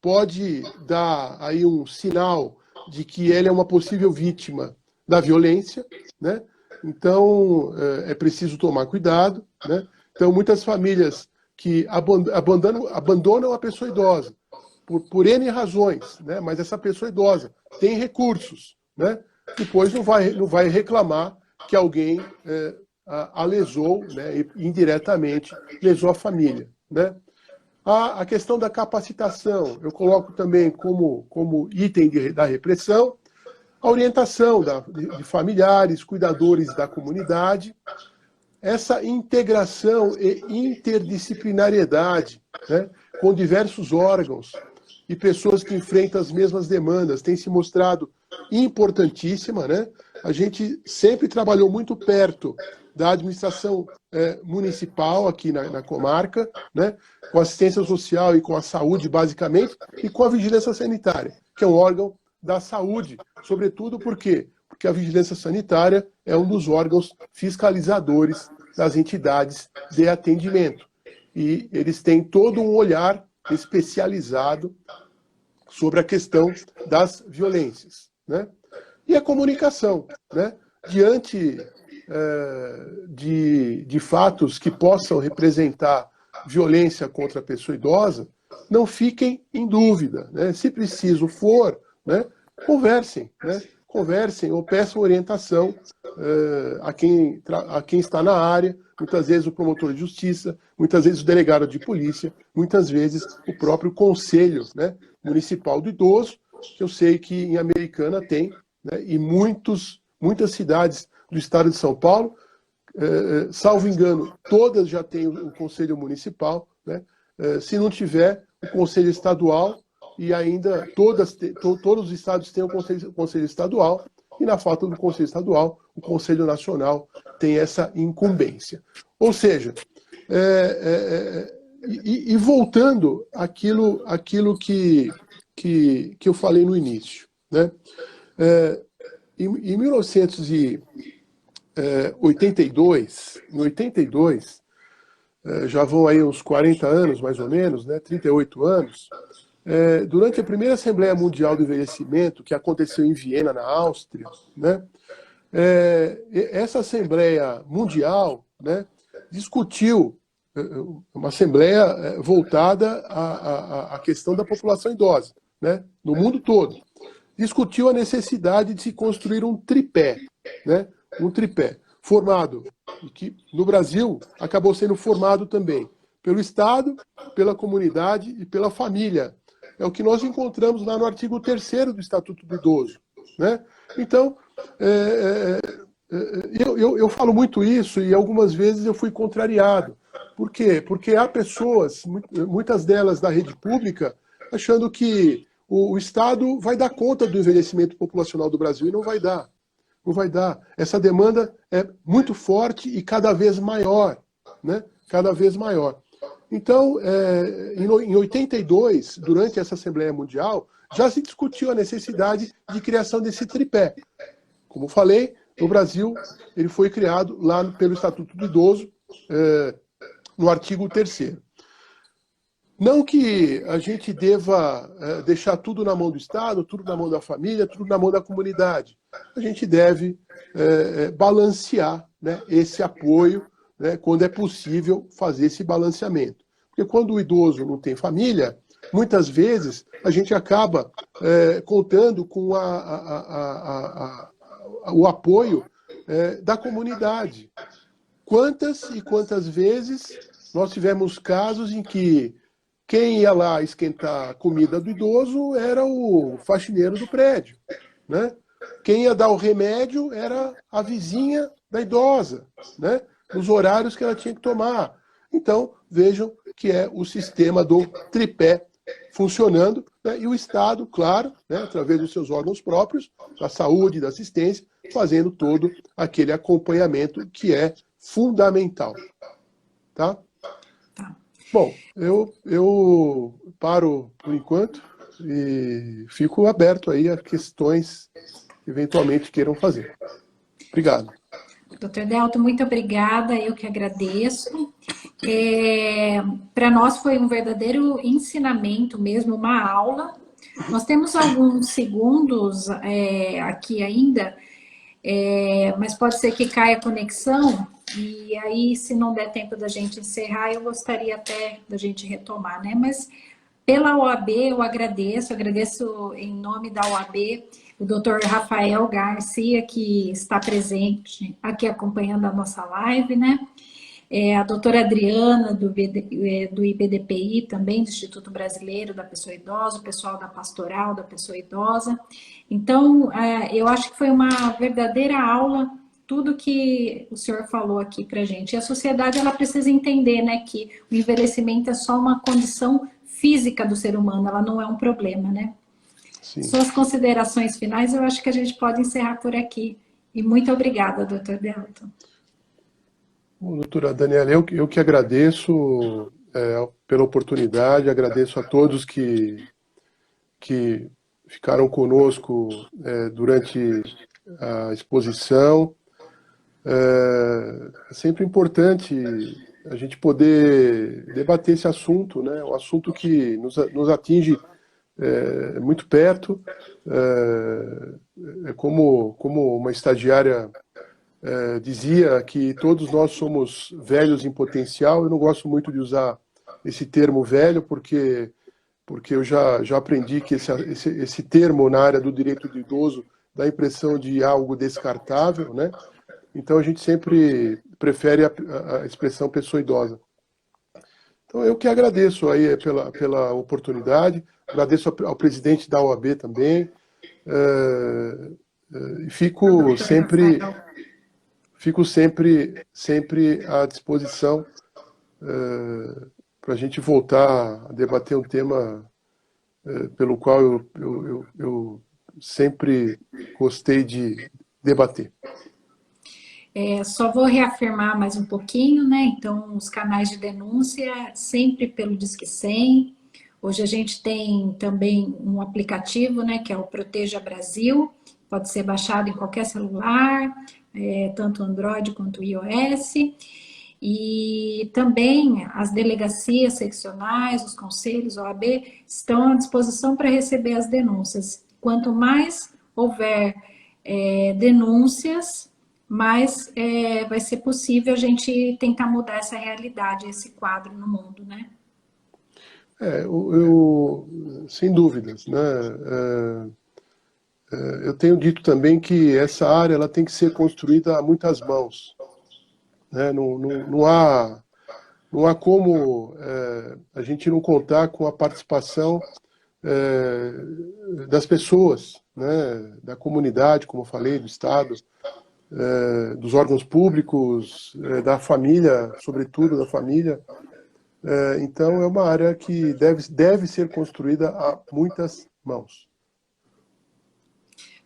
pode dar aí um sinal de que ele é uma possível vítima da violência, né? Então, é preciso tomar cuidado, né? Então, muitas famílias que abandonam a pessoa idosa por N razões, né? Mas essa pessoa idosa tem recursos, né? Depois não vai reclamar que alguém a lesou, né? E indiretamente lesou a família, né? A questão da capacitação, eu coloco também como item da repressão, a orientação de familiares, cuidadores da comunidade, essa integração e interdisciplinariedade, né, com diversos órgãos e pessoas que enfrentam as mesmas demandas, tem se mostrado importantíssima. Né? A gente sempre trabalhou muito perto da administração municipal aqui na comarca, né, com assistência social e com a saúde, basicamente, e com a vigilância sanitária, que é um órgão da saúde, sobretudo por quê? Porque a vigilância sanitária é um dos órgãos fiscalizadores das entidades de atendimento. E eles têm todo um olhar especializado sobre a questão das violências. Né? E a comunicação, né? Diante de fatos que possam representar violência contra a pessoa idosa, não fiquem em dúvida. Né? Se preciso for, né, conversem, né? Conversem ou peçam orientação a quem está na área, muitas vezes o promotor de justiça, muitas vezes o delegado de polícia, muitas vezes o próprio conselho, né, municipal do idoso, que eu sei que em Americana tem, né, e muitas cidades do estado de São Paulo, salvo engano, todas já têm o conselho municipal, né, se não tiver o conselho estadual, e ainda todos os estados têm o conselho estadual, e na falta do conselho estadual, o Conselho Nacional tem essa incumbência. Ou seja, e voltando àquilo que eu falei no início, né? Em 1982, já vão aí uns 40 anos, mais ou menos, né? 38 anos, durante a primeira Assembleia Mundial do Envelhecimento, que aconteceu em Viena, na Áustria, né, essa Assembleia Mundial, né, discutiu, uma Assembleia voltada à questão da população idosa, né, no mundo todo, discutiu a necessidade de se construir um tripé, né, um tripé formado, que no Brasil acabou sendo formado também pelo Estado, pela comunidade e pela família. É o que nós encontramos lá no artigo 3º do Estatuto do Idoso. Né? Então, eu falo muito isso e algumas vezes eu fui contrariado. Por quê? Porque há pessoas, muitas delas da rede pública, achando que o Estado vai dar conta do envelhecimento populacional do Brasil, e não vai dar. Não vai dar. Essa demanda é muito forte e cada vez maior. Né? Cada vez maior. Então, em 82, durante essa Assembleia Mundial, já se discutiu a necessidade de criação desse tripé. Como falei, No Brasil, ele foi criado lá pelo Estatuto do Idoso, no artigo 3º. Não que a gente deva deixar tudo na mão do Estado, tudo na mão da família, tudo na mão da comunidade. A gente deve balancear, né, esse apoio, né, quando é possível fazer esse balanceamento. Porque quando o idoso não tem família, muitas vezes a gente acaba contando com o apoio da comunidade. Quantas e quantas vezes nós tivemos casos em que quem ia lá esquentar a comida do idoso era o faxineiro do prédio, né? Quem ia dar o remédio era a vizinha da idosa, né? Nos horários que ela tinha que tomar. Então, vejam que é o sistema do tripé funcionando, né? E o Estado, claro, né, através dos seus órgãos próprios, da saúde, da assistência, fazendo todo aquele acompanhamento que é fundamental. Tá? Bom, eu paro por enquanto e fico aberto aí a questões que eventualmente queiram fazer. Obrigado. Dr. Delton, muito obrigada, eu que agradeço. Para nós foi um verdadeiro ensinamento mesmo, uma aula. Nós temos alguns segundos aqui ainda, mas pode ser que caia a conexão, e aí, se não der tempo da gente encerrar, eu gostaria até da gente retomar, né? Mas pela OAB eu agradeço em nome da OAB, o Dr. Rafael Garcia, que está presente aqui acompanhando a nossa live, né? A doutora Adriana, do IBDPI, também do Instituto Brasileiro da Pessoa Idosa, o pessoal da Pastoral da Pessoa Idosa. Então, eu acho que foi uma verdadeira aula, tudo que o senhor falou aqui para a gente. E a sociedade, ela precisa entender, né, que o envelhecimento é só uma condição física do ser humano, ela não é um problema, né? Sim. Suas considerações finais, eu acho que a gente pode encerrar por aqui. E muito obrigada, doutor Delton. Bom, doutora Daniela, eu que agradeço pela oportunidade, agradeço a todos que ficaram conosco durante a exposição. É sempre importante a gente poder debater esse assunto, né? Um assunto que nos atinge muito perto. Como uma estagiária dizia, que todos nós somos velhos em potencial. Eu não gosto muito de usar esse termo velho, porque eu já aprendi que esse termo na área do direito do idoso dá a impressão de algo descartável, né? Então a gente sempre prefere a expressão pessoa idosa. Então eu que agradeço aí pela oportunidade, agradeço ao presidente da OAB também, e fico sempre à disposição para a gente voltar a debater um tema pelo qual eu sempre gostei de debater. Só vou reafirmar mais um pouquinho, né? Então, os canais de denúncia, sempre pelo Disque 100. Hoje a gente tem também um aplicativo, né? Que é o Proteja Brasil. Pode ser baixado em qualquer celular, tanto Android quanto iOS. E também as delegacias seccionais, os conselhos, OAB, estão à disposição para receber as denúncias. Quanto mais houver denúncias, mas vai ser possível a gente tentar mudar essa realidade, esse quadro no mundo, né? Sem dúvidas, né? Eu tenho dito também que essa área ela tem que ser construída a muitas mãos, né? Não há como a gente não contar com a participação das pessoas, né? Da comunidade, como eu falei, do Estado, dos órgãos públicos, da família, sobretudo da família. Então, é uma área que deve ser construída a muitas mãos.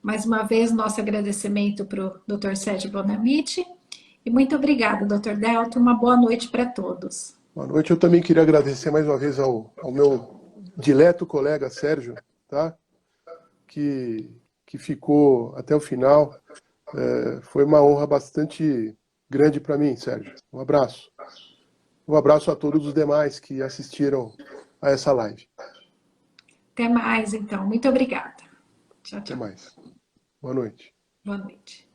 Mais uma vez, nosso agradecimento para o Dr. Sérgio Bonamite. E muito obrigada, Dr. Delton. Uma boa noite para todos. Boa noite. Eu também queria agradecer mais uma vez ao meu dileto colega Sérgio, tá? Que ficou até o final, Foi uma honra bastante grande para mim, Sérgio. Um abraço. Um abraço a todos os demais que assistiram a essa live. Até mais, então. Muito obrigada. Tchau, Até tchau. mais. Boa noite. Boa noite.